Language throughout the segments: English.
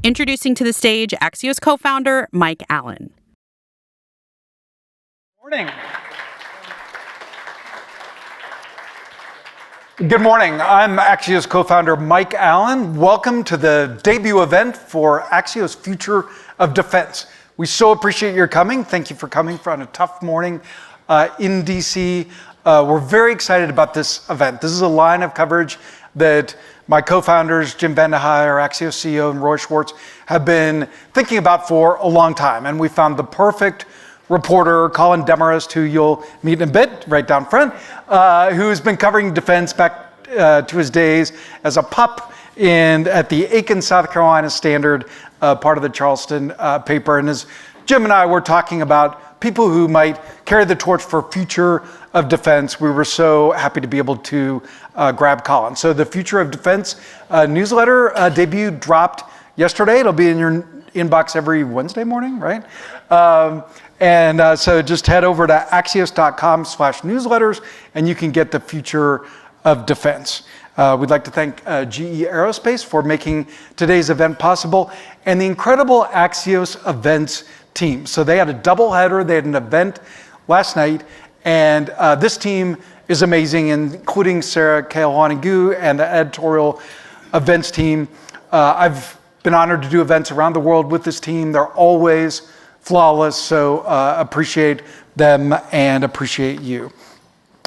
Introducing to the stage Axios co-founder Mike Allen. Morning. Good morning. I'm Axios co-founder Mike Allen. Welcome to the debut event for Axios Future of Defense. We so appreciate your coming. Thank you for coming on a tough morning in DC. We're very excited about this event. This is a line of coverage that my co-founders, Jim Vandehei, our Axios CEO, and Roy Schwartz, have been thinking about for a long time. And we found the perfect reporter, Colin Demarest, who you'll meet in a bit, right down front, who's been covering defense back to his days as a pup at the Aiken, South Carolina Standard, part of the Charleston paper. And as Jim and I were talking about people who might carry the torch for future of defense, we were so happy to be able to grab Colin. So the Future of Defense newsletter debut dropped yesterday. It'll be in your inbox every Wednesday morning, right? So just head over to axios.com/newsletters and you can get the Future of Defense. We'd like to thank GE Aerospace for making today's event possible and the incredible Axios events team. So they had a double header. They had an event last night, and this team is amazing, including Sarah Keohane-Gu and the editorial events team. I've been honored to do events around the world with this team. They're always flawless, so appreciate them and appreciate you.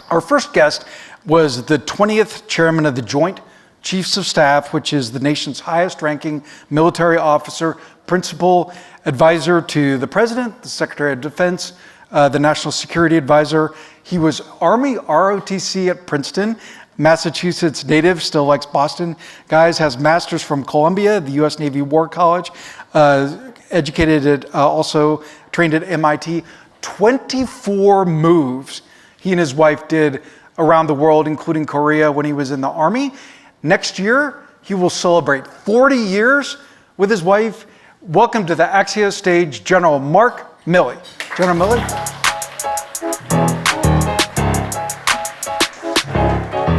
Our first guest was the 20th chairman of the Joint Chiefs of Staff, which is the nation's highest ranking military officer, principal advisor to the president, the Secretary of Defense, the National Security Advisor. He was Army ROTC at Princeton, Massachusetts native, still likes Boston guys, has masters from Columbia, the U.S. Navy War College, educated at, also trained at MIT. 24 moves he and his wife did around the world, including Korea when he was in the Army. Next year, he will celebrate 40 years with his wife. Welcome to the Axios stage, General Mark Milley. General Milley.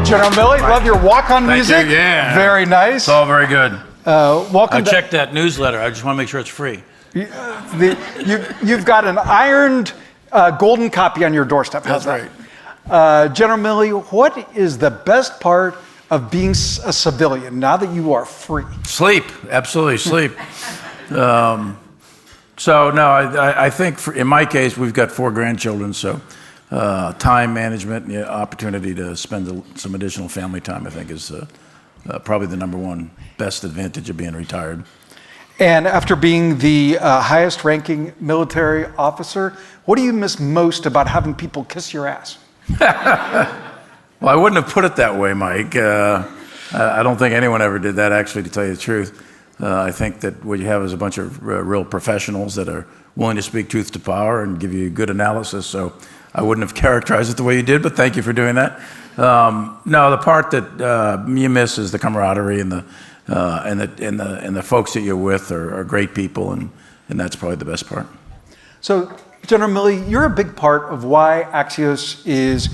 General Milley, love your walk-on music. Thank you, yeah. Very nice. It's all very good. Welcome. I checked that newsletter. I just want to make sure it's free. You've got an ironed golden copy on your doorstep. That's right. General Milley, what is the best part of being a civilian now that you are free? Sleep, absolutely sleep. I think in my case, we've got 4 grandchildren, so time management and the opportunity to spend some additional family time, I think, is probably the number one best advantage of being retired. And after being the highest ranking military officer, what do you miss most about having people kiss your ass? Well, I wouldn't have put it that way, Mike. I don't think anyone ever did that, actually, to tell you the truth. I think that what you have is a bunch of real professionals that are willing to speak truth to power and give you good analysis. So I wouldn't have characterized it the way you did, but thank you for doing that. No, the part that you miss is the camaraderie and the folks that you're with are great people, and that's probably the best part. So, General Milley, you're a big part of why Axios is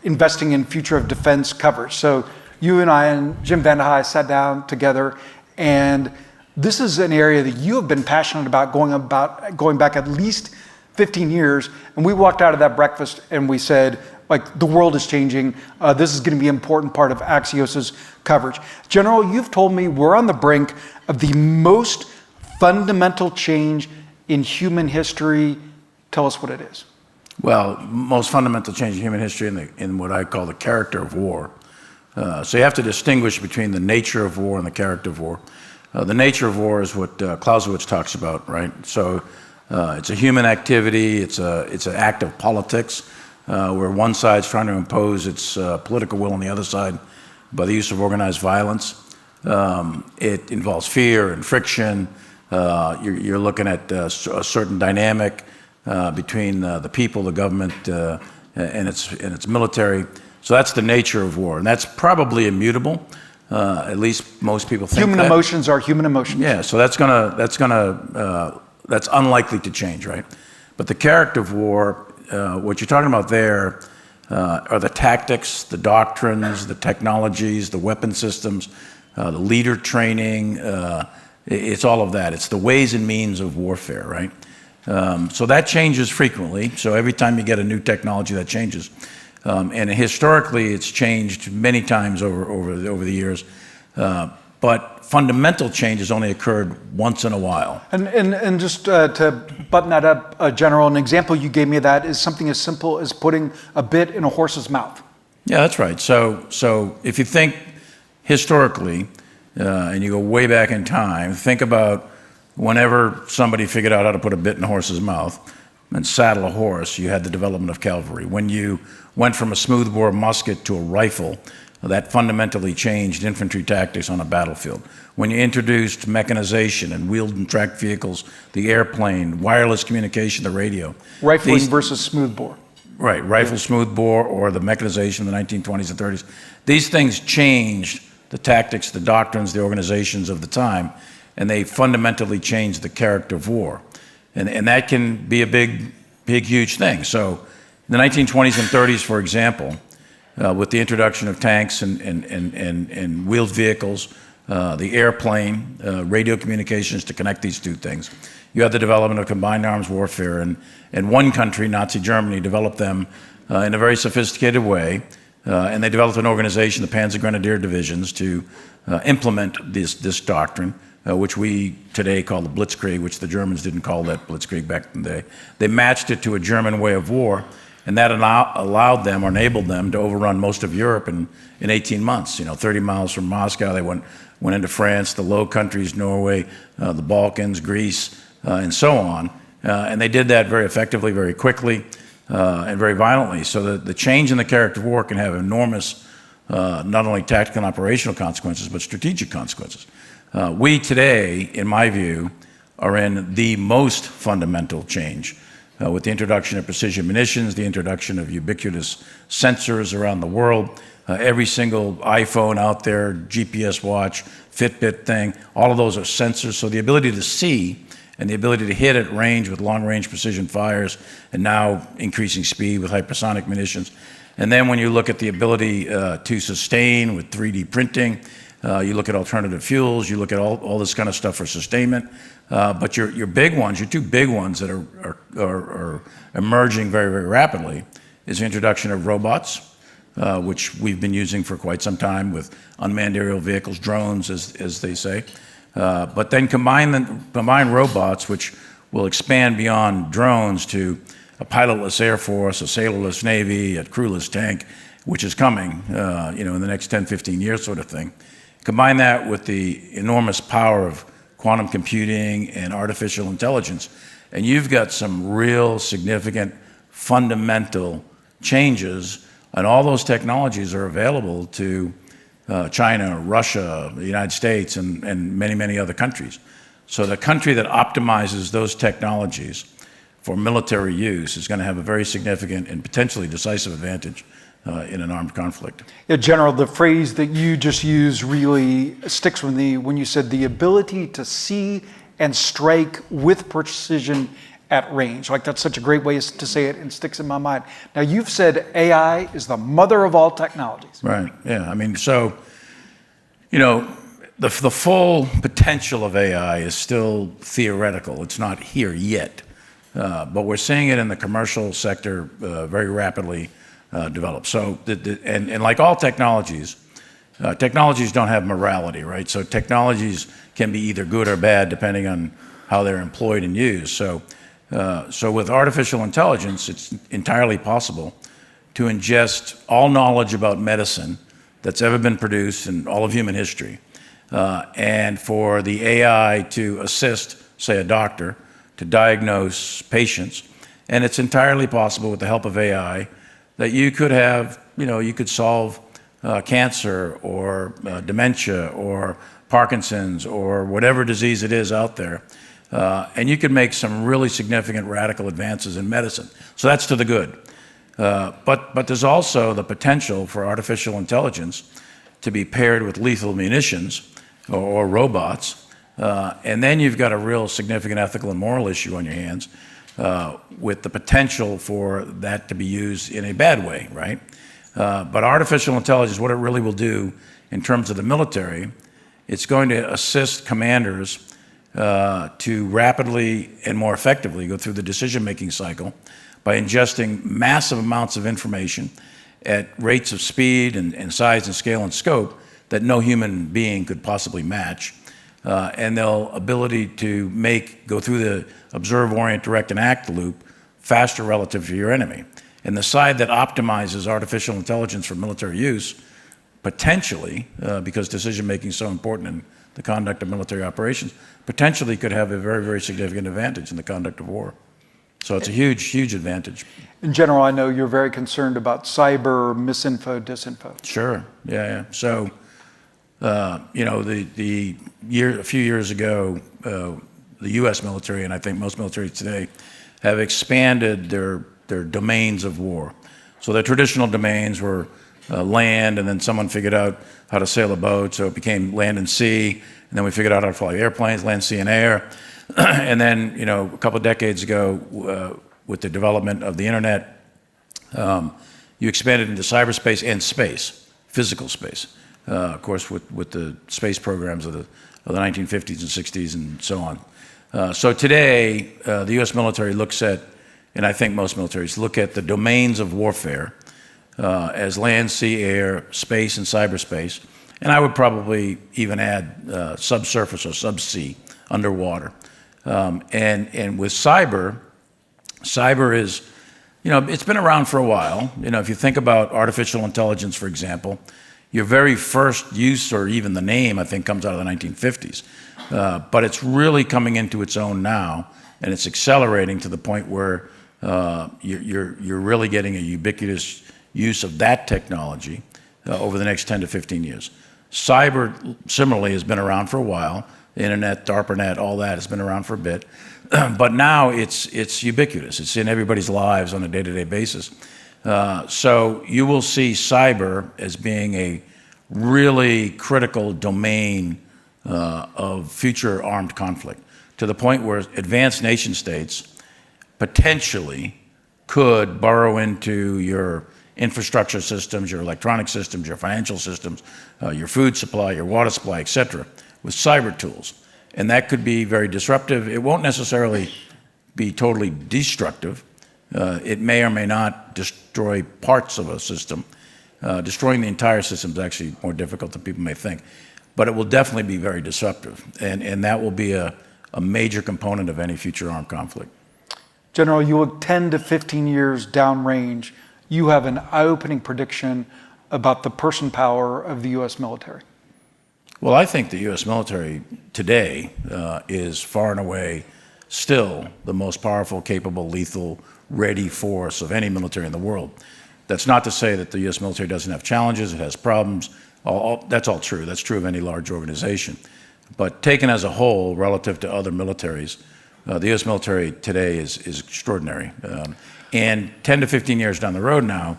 investing in Future of Defense coverage. So you and I and Jim Vandehei sat down together, and this is an area that you have been passionate about going back at least 15 years. And we walked out of that breakfast and we said, like, the world is changing. This is going to be an important part of Axios's coverage. General, you've told me we're on the brink of the most fundamental change in human history. Tell us what it is. Well, most fundamental change in human history in what I call the character of war. So you have to distinguish between the nature of war and the character of war. The nature of war is what Clausewitz talks about, right? So it's a human activity. It's an act of politics where one side's trying to impose its political will on the other side by the use of organized violence. It involves fear and friction. You're looking at a certain dynamic between the people, the government, and its military. So that's the nature of war, and that's probably immutable. At least most people think human emotions are human emotions. Yeah, so that's unlikely to change, right? But the character of war, what you're talking about there, are the tactics, the doctrines, the technologies, the weapon systems, the leader training. It's all of that. It's the ways and means of warfare, right? So that changes frequently. So every time you get a new technology, that changes. And historically, it's changed many times over the years. But fundamental change has only occurred once in a while. And just to button that up, General, an example you gave me of that is something as simple as putting a bit in a horse's mouth. Yeah, that's right. So if you think historically, and you go way back in time, think about whenever somebody figured out how to put a bit in a horse's mouth and saddle a horse, you had the development of cavalry. When you went from a smoothbore musket to a rifle, that fundamentally changed infantry tactics on a battlefield. When you introduced mechanization and wheeled and tracked vehicles, the airplane, wireless communication, the radio. Rifling versus smoothbore. Right, rifle smoothbore or the mechanization in the 1920s and 30s. These things changed the tactics, the doctrines, the organizations of the time, and they fundamentally changed the character of war. And that can be a big, huge thing. So in the 1920s and 30s, for example, with the introduction of tanks and wheeled vehicles, the airplane, radio communications to connect these two things. You had the development of combined arms warfare, and one country, Nazi Germany, developed them in a very sophisticated way, and they developed an organization, the Panzer Grenadier Divisions, to implement this doctrine, which we today call the Blitzkrieg, which the Germans didn't call that Blitzkrieg back in the day. They matched it to a German way of war, and that allowed them or enabled them to overrun most of Europe in 18 months. 30 miles from Moscow, they went into France, the Low Countries, Norway, the Balkans, Greece, and so on. And they did that very effectively, very quickly, and very violently. So the change in the character of war can have enormous, not only tactical and operational consequences, but strategic consequences. We today, in my view, are in the most fundamental change with the introduction of precision munitions, the introduction of ubiquitous sensors around the world. Every single iPhone out there, GPS watch, Fitbit thing, all of those are sensors. So the ability to see and the ability to hit at range with long-range precision fires, and now increasing speed with hypersonic munitions. And then when you look at the ability to sustain with 3D printing, you look at alternative fuels, you look at all this kind of stuff for sustainment. But your big ones, your two big ones that are emerging very, very rapidly is the introduction of robots, which we've been using for quite some time with unmanned aerial vehicles, drones, as they say. But then combine robots, which will expand beyond drones to a pilotless air force, a sailorless navy, a crewless tank, which is coming, in the next 10, 15 years sort of thing. Combine that with the enormous power of quantum computing and artificial intelligence, and you've got some real significant fundamental changes, and all those technologies are available to China, Russia, the United States, and many, many other countries. So the country that optimizes those technologies for military use is going to have a very significant and potentially decisive advantage in an armed conflict. Yeah, General, the phrase that you just used really sticks with me when you said the ability to see and strike with precision at range. Like, that's such a great way to say it and sticks in my mind. Now, you've said AI is the mother of all technologies. Right, yeah. I mean, so, the full potential of AI is still theoretical. It's not here yet. But we're seeing it in the commercial sector very rapidly develop. So, and like all technologies, technologies don't have morality, right? So technologies can be either good or bad depending on how they're employed and used. So with artificial intelligence, it's entirely possible to ingest all knowledge about medicine that's ever been produced in all of human history, and for the AI to assist, say, a doctor to diagnose patients. And it's entirely possible with the help of AI that you could have, you could solve cancer or dementia or Parkinson's or whatever disease it is out there. And you could make some really significant radical advances in medicine. So that's to the good. But there's also the potential for artificial intelligence to be paired with lethal munitions or robots. And then you've got a real significant ethical and moral issue on your hands with the potential for that to be used in a bad way, right? But artificial intelligence, what it really will do in terms of the military, it's going to assist commanders to rapidly and more effectively go through the decision-making cycle by ingesting massive amounts of information at rates of speed and size and scale and scope that no human being could possibly match. And their ability to go through the observe, orient, direct, and act loop faster relative to your enemy. And the side that optimizes artificial intelligence for military use, potentially, because decision-making is so important in the conduct of military operations, potentially could have a very, very significant advantage in the conduct of war. So it's a huge, huge advantage. In general, I know you're very concerned about cyber, misinfo, disinfo. Sure, yeah. So, you know, a few years ago, the U.S. military, and I think most militaries today, have expanded their domains of war. So their traditional domains were land, and then someone figured out how to sail a boat, so it became land and sea, and then we figured out how to fly airplanes, land, sea, and air. And then, you know, a couple of decades ago, with the development of the internet, you expanded into cyberspace and space, physical space. Of course, with the space programs of the 1950s and 60s and so on. So today, the U.S. military looks at, and I think most militaries look at the domains of warfare as land, sea, air, space, and cyberspace. And I would probably even add subsurface or subsea, underwater. And with cyber is, you know, it's been around for a while. You know, if you think about artificial intelligence, for example, your very first use, or even the name, I think, comes out of the 1950s. But it's really coming into its own now, and it's accelerating to the point where you're really getting a ubiquitous use of that technology over the next 10 to 15 years. Cyber, similarly, has been around for a while. The internet, DARPANET, all that has been around for a bit. But now it's ubiquitous. It's in everybody's lives on a day-to-day basis. So you will see cyber as being a really critical domain of future armed conflict, to the point where advanced nation states potentially could burrow into your infrastructure systems, your electronic systems, your financial systems, your food supply, your water supply, et cetera, with cyber tools. And that could be very disruptive. It won't necessarily be totally destructive. It may or may not destroy parts of a system. Destroying the entire system is actually more difficult than people may think. But it will definitely be very disruptive. And that will be a major component of any future armed conflict. General, you look 10 to 15 years downrange. You have an eye-opening prediction about the person power of the U.S. military. Well, I think the U.S. military today is far and away still the most powerful, capable, lethal, ready force of any military in the world. That's not to say that the U.S. military doesn't have challenges, it has problems. That's all true. That's true of any large organization. But taken as a whole, relative to other militaries, the U.S. military today is extraordinary. And 10 to 15 years down the road now,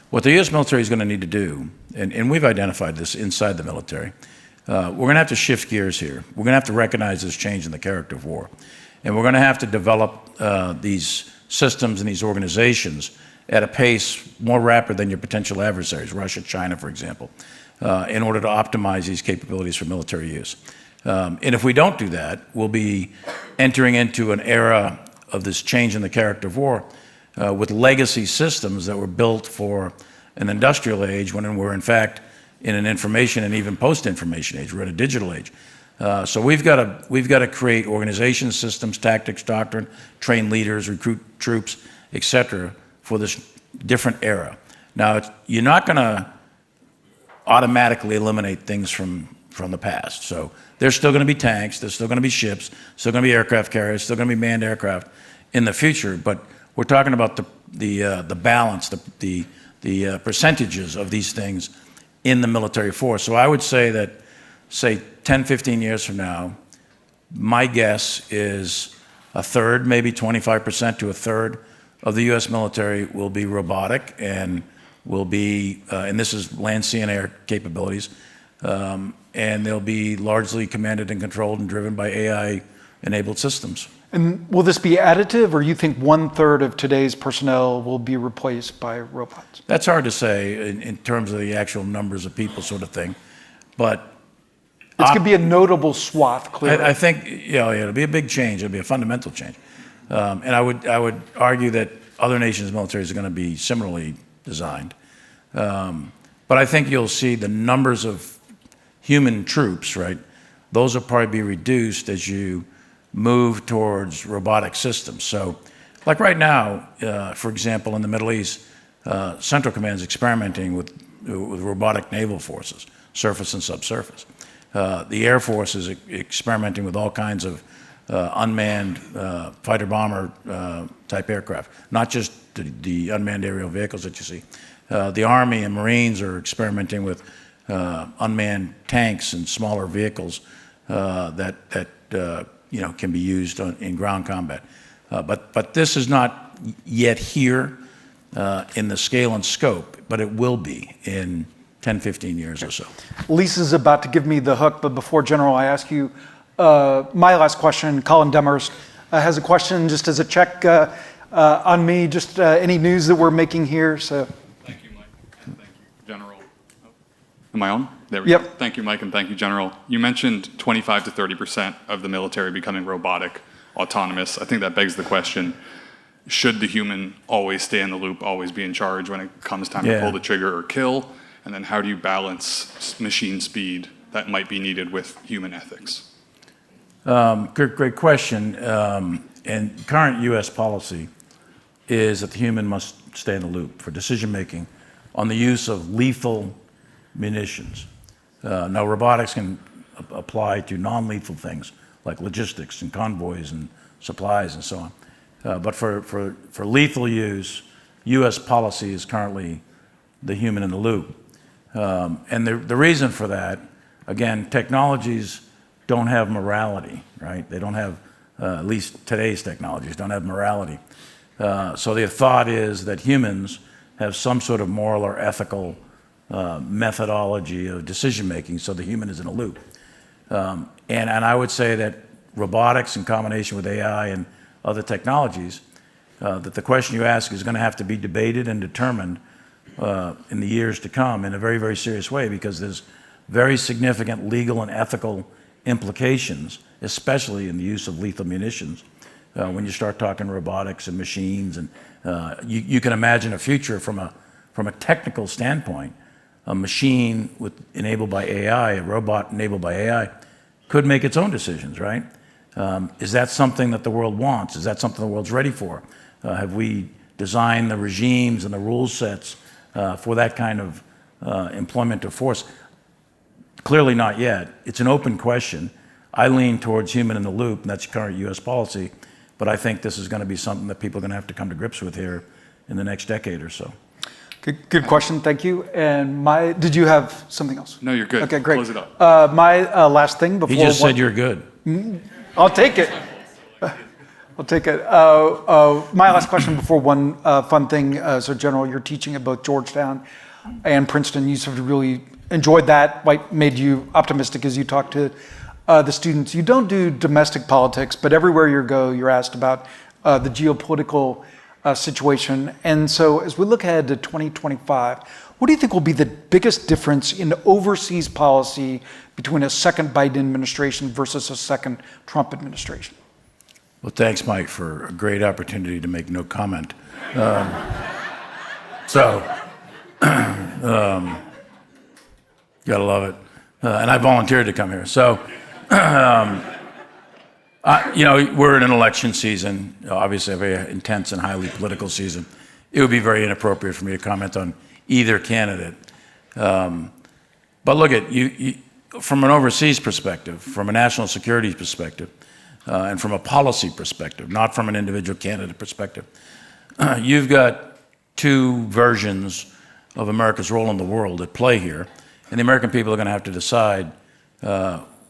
what the U.S. military is going to need to do, and we've identified this inside the military, we're going to have to shift gears here. We're going to have to recognize this change in the character of war. And we're going to have to develop these systems and these organizations at a pace more rapid than your potential adversaries, Russia, China, for example, in order to optimize these capabilities for military use. And if we don't do that, we'll be entering into an era of this change in the character of war with legacy systems that were built for an industrial age when we're in fact in an information and even post-information age. We're in a digital age. So we've got to create organization systems, tactics, doctrine, train leaders, recruit troops, et cetera, for this different era. Now, you're not going to automatically eliminate things from the past. So there's still going to be tanks, there's still going to be ships, still going to be aircraft carriers, still going to be manned aircraft in the future. But we're talking about the balance, the percentages of these things in the military force. So I would say that, say 10, 15 years from now, my guess is a third, maybe 25% to a third of the U.S. military will be robotic and will be, and this is land, sea, and air capabilities, and they'll be largely commanded and controlled and driven by AI-enabled systems. And will this be additive, or you think 1/3 of today's personnel will be replaced by robots? That's hard to say in terms of the actual numbers of people sort of thing. But It's going to be a notable swath, clearly. I think it'll be a big change. It'll be a fundamental change, and I would argue that other nations' militaries are going to be similarly designed. But I think you'll see the numbers of human troops, right? Those will probably be reduced as you move towards robotic systems. So, like right now, for example, in the Middle East, Central Command is experimenting with robotic naval forces, surface and subsurface. The Air Force is experimenting with all kinds of unmanned fighter bomber type aircraft, not just the unmanned aerial vehicles that you see. The Army and Marines are experimenting with unmanned tanks and smaller vehicles that can be used in ground combat. But this is not yet here in the scale and scope, but it will be in 10, 15 years or so. Lisa's about to give me the hook, but before, General, I ask you my last question. Colin Demhurst has a question just as a check on me, just any news that we're making here. So. Thank you, Mike, and thank you, General. Am I on? There we go. Thank you, Mike, and thank you, General. You mentioned 25 to 30% of the military becoming robotic, autonomous. I think that begs the question, should the human always stay in the loop, always be in charge when it comes time to pull the trigger or kill? And then how do you balance machine speed that might be needed with human ethics? Great question. And current U.S. policy is that the human must stay in the loop for decision-making on the use of lethal munitions. Now, robotics can apply to non-lethal things like logistics and convoys and supplies and so on. But for lethal use, U.S. policy is currently the human in the loop. And the reason for that, again, technologies don't have morality, right? They don't have, at least today's technologies don't have morality. So the thought is that humans have some sort of moral or ethical methodology of decision-making, so the human is in a loop. And I would say that robotics in combination with AI and other technologies, that the question you ask is going to have to be debated and determined in the years to come in a very, very serious way, because there's very significant legal and ethical implications, especially in the use of lethal munitions, when you start talking robotics and machines. And you can imagine a future from a technical standpoint. A machine enabled by AI, a robot enabled by AI, could make its own decisions, right? Is that something that the world wants? Is that something the world's ready for? Have we designed the regimes and the rule sets for that kind of employment of force? Clearly not yet. It's an open question. I lean towards human in the loop, and that's current U.S. policy, but I think this is going to be something that people are going to have to come to grips with here in the next decade or so. Good question, thank you. And did you have something else? No, you're good. Okay, great. Close it up. My last thing before... He just said you're good. I'll take it. I'll take it. My last question before one fun thing. So, General, you're teaching at both Georgetown and Princeton. You sort of really enjoyed that. What made you optimistic as you talk to the students? You don't do domestic politics, but everywhere you go, you're asked about the geopolitical situation. And so as we look ahead to 2025, what do you think will be the biggest difference in overseas policy between a second Biden administration versus a second Trump administration? Well, thanks, Mike, for a great opportunity to make no comment. Gotta love it. And I volunteered to come here. So, we're in an election season, obviously a very intense and highly political season. It would be very inappropriate for me to comment on either candidate. But look at you from an overseas perspective, from a national security perspective, and from a policy perspective, not from an individual candidate perspective. You've got two versions of America's role in the world at play here, and the American people are going to have to decide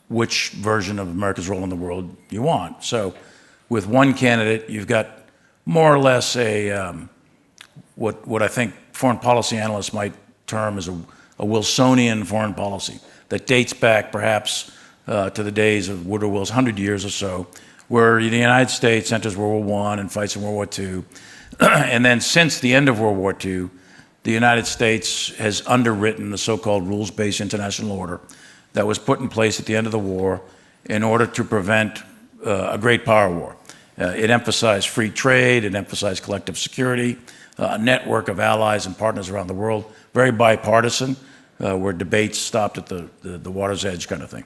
which version of America's role in the world you want. So with one candidate, you've got more or less what I think foreign policy analysts might term as a Wilsonian foreign policy that dates back perhaps to the days of Woodrow Wilson, 100 years or so, where the United States enters World War I and fights in World War II. And then since the end of World War II, the United States has underwritten the so-called rules-based international order that was put in place at the end of the war in order to prevent a great power war. It emphasized free trade, it emphasized collective security, a network of allies and partners around the world, very bipartisan, where debates stopped at the water's edge kind of thing.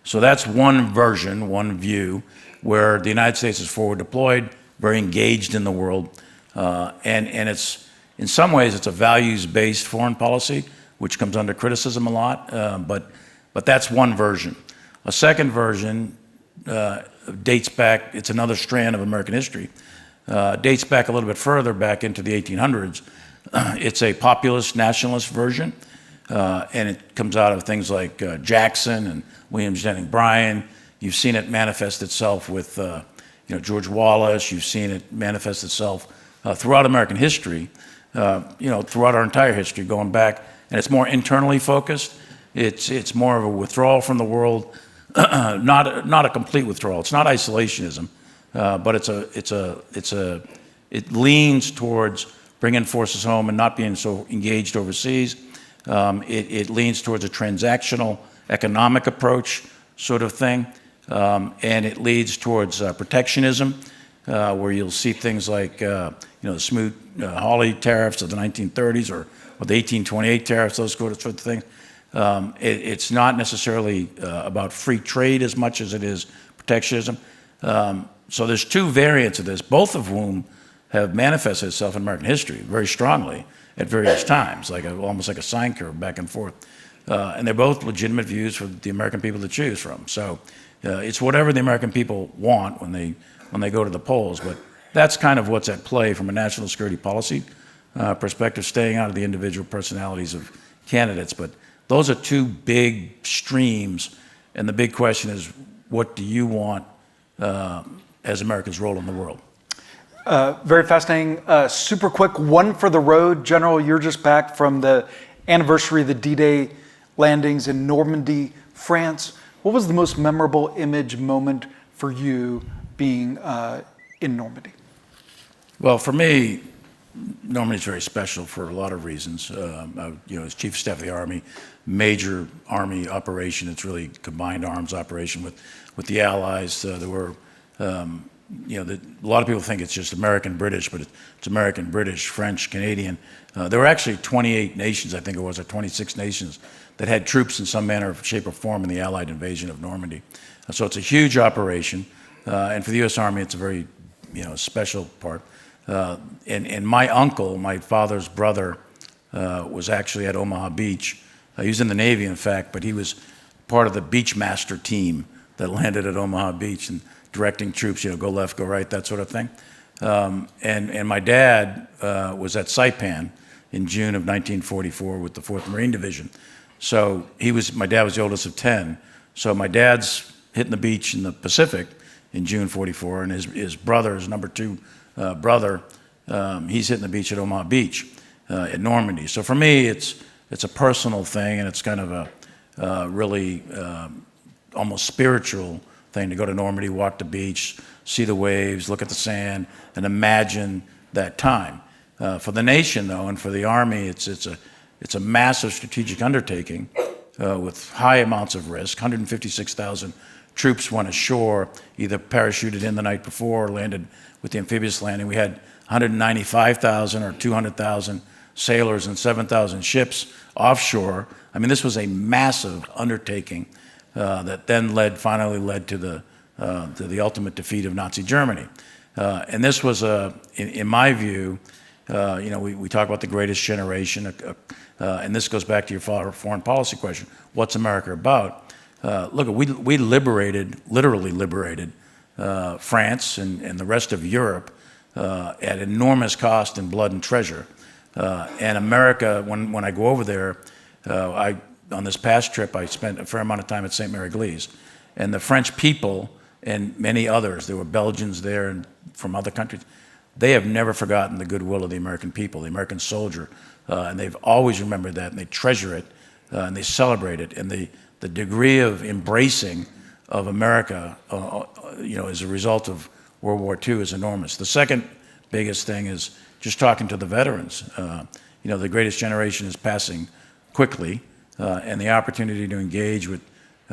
So that's one version, one view, where the United States is forward deployed, very engaged in the world, and it's, in some ways, it's a values-based foreign policy, which comes under criticism a lot, but that's one version. A second version dates back, it's another strand of American history, dates back a little bit further, back into the 1800s. It's a populist nationalist version, and it comes out of things like Jackson and William Jennings Bryan. You've seen it manifest itself with George Wallace. You've seen it manifest itself throughout American history, throughout our entire history, going back. And it's more internally focused. It's more of a withdrawal from the world, not a complete withdrawal. It's not isolationism, but it leans towards bringing forces home and not being so engaged overseas. It leans towards a transactional economic approach sort of thing, and it leads towards protectionism, where you'll see things like the Smoot-Hawley tariffs of the 1930s or the 1828 tariffs, those sort of things. It's not necessarily about free trade as much as it is protectionism. So there's two variants of this, both of whom have manifested itself in American history very strongly at various times, almost like a sine curve back and forth. And they're both legitimate views for the American people to choose from. So it's whatever the American people want when they go to the polls. But that's kind of what's at play from a national security policy perspective, staying out of the individual personalities of candidates. But those are two big streams, and the big question is, what do you want as America's role in the world? Very fascinating. Super quick, one for the road. General, you're just back from the anniversary of the D-Day landings in Normandy, France. What was the most memorable image moment for you being in Normandy? Well, for me, Normandy is very special for a lot of reasons. As Chief of Staff of the Army, major Army operation. It's really combined arms operation with the Allies. There were, a lot of people think it's just American-British, but it's American-British, French, Canadian. There were actually 28 nations, I think it was, or 26 nations that had troops in some manner, shape, or form in the Allied invasion of Normandy. So it's a huge operation, and for the U.S. Army, it's a very, special part. And my uncle, my father's brother, was actually at Omaha Beach. He was in the Navy, in fact, but he was part of the Beachmaster team that landed at Omaha Beach and directing troops, go left, go right, that sort of thing. And my dad was at Saipan in June of 1944 with the 4th Marine Division. So my dad was the oldest of 10. So my dad's hitting the beach in the Pacific in June 44, and his brother, his number 2 brother, he's hitting the beach at Omaha Beach at Normandy. So for me, it's a personal thing, and it's kind of a really almost spiritual thing to go to Normandy, walk the beach, see the waves, look at the sand, and imagine that time. For the nation, though, and for the Army, it's a massive strategic undertaking with high amounts of risk. 156,000 troops went ashore, either parachuted in the night before or landed with the amphibious landing. We had 195,000 or 200,000 sailors and 7,000 ships offshore. I mean, this was a massive undertaking that then finally led to the ultimate defeat of Nazi Germany. And this was, in my view, we talk about the greatest generation, and this goes back to your foreign policy question. What's America about? Look, we literally liberated France and the rest of Europe at enormous cost in blood and treasure. And America, when I go over there, on this past trip, I spent a fair amount of time at St. Mary Glees. And the French people and many others, there were Belgians there and from other countries, they have never forgotten the goodwill of the American people, the American soldier. And they've always remembered that, and they treasure it, and they celebrate it. And the degree of embracing of America, as a result of World War II is enormous. The second biggest thing is just talking to the veterans. The greatest generation is passing quickly, and the opportunity to engage with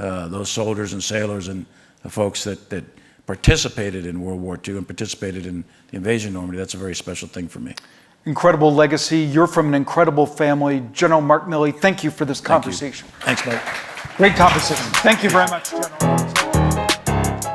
those soldiers and sailors and the folks that participated in World War II and participated in the invasion of Normandy. That's a very special thing for me. Incredible legacy. You're from an incredible family. General Mark Milley, thank you for this conversation. Thanks, Mike. Great conversation. Thank you very much, General.